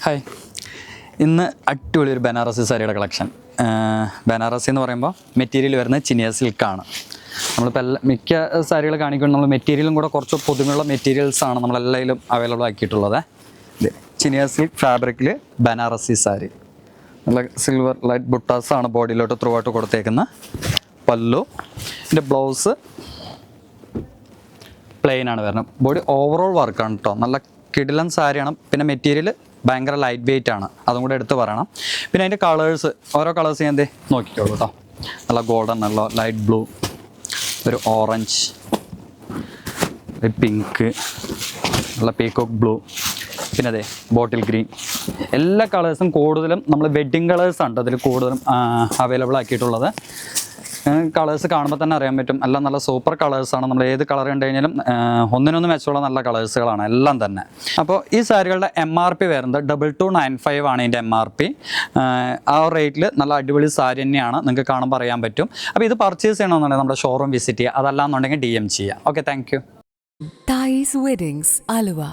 Hi, ഇന്ന് അടിപൊളി ഒരു ബനാറസി സാരിയുടെ കളക്ഷൻ. ബനാറസി എന്ന് പറയുമ്പോൾ മെറ്റീരിയൽ വരുന്നത് ചിനിയ സിൽക്കാണ്. നമ്മളിപ്പോൾ മിക്ക സാരികൾ കാണിക്കുമ്പോൾ നമ്മൾ മെറ്റീരിയലും കൂടെ കുറച്ച് പുതുമയുള്ള മെറ്റീരിയൽസാണ് നമ്മളെല്ലാവരും അവൈലബിൾ ആക്കിയിട്ടുള്ളത്. ഇത് ചിനിയ സിൽക്ക് ഫാബ്രിക്കിൽ ബനാറസി സാരി, നല്ല സിൽവർ ലൈറ്റ് ബുട്ടാസാണ് ബോഡിയിലോട്ട് ത്രൂ ആയിട്ട് കൊടുത്തേക്കുന്ന പല്ലു. ഇതിൻ്റെ ബ്ലൗസ് പ്ലെയിൻ ആണ് വരുന്നത്. ബോഡി ഓവറോൾ വർക്കാണ് കേട്ടോ, നല്ല കിടിലൻ സാരിയാണ്. പിന്നെ മെറ്റീരിയൽ ഭയങ്കര ലൈറ്റ് വെയിറ്റ് ആണ്, അതും കൂടെ എടുത്ത് പറയണം. പിന്നെ അതിൻ്റെ കളേഴ്സ്, ഓരോ കളേഴ്സ് ഞാൻ എന്തേ നോക്കിക്കോളൂ കേട്ടോ. നല്ല ഗോൾഡൻ, നല്ല ലൈറ്റ് ബ്ലൂ, ഒരു ഓറഞ്ച്, ഒരു പിങ്ക്, നല്ല പീക്കോക്ക് ബ്ലൂ, പിന്നെ അതെ ബോട്ടിൽ ഗ്രീൻ. എല്ലാ കളേഴ്സും കൂടുതലും നമ്മൾ വെഡ്ഡിങ് കളേഴ്സാണ് അതിൽ കൂടുതലും അവൈലബിൾ ആക്കിയിട്ടുള്ളത്. കളേഴ്സ് കാണുമ്പോൾ തന്നെ അറിയാൻ പറ്റും, എല്ലാം നല്ല സൂപ്പർ കളേഴ്സാണ്. നമ്മൾ ഏത് കളർ കണ്ടു കഴിഞ്ഞാലും ഒന്നിനൊന്ന് മെച്ചമുള്ള നല്ല കളേഴ്സുകളാണ് എല്ലാം തന്നെ. അപ്പോൾ ഈ സാരികളുടെ MRP വരുന്നത് 2295 ആണ് ഇതിൻ്റെ MRP. ആ റേറ്റിൽ നല്ല അടിപൊളി സാരി തന്നെയാണ്, നിങ്ങൾക്ക് കാണുമ്പോൾ അറിയാൻ പറ്റും. അപ്പോൾ ഇത് പർച്ചേസ് ചെയ്യണമെന്നുണ്ടെങ്കിൽ നമ്മുടെ ഷോറൂം വിസിറ്റ് ചെയ്യുക, അതല്ലാന്നുണ്ടെങ്കിൽ DM ചെയ്യുക. Okay, thank you. Thais Weddings, Aluva.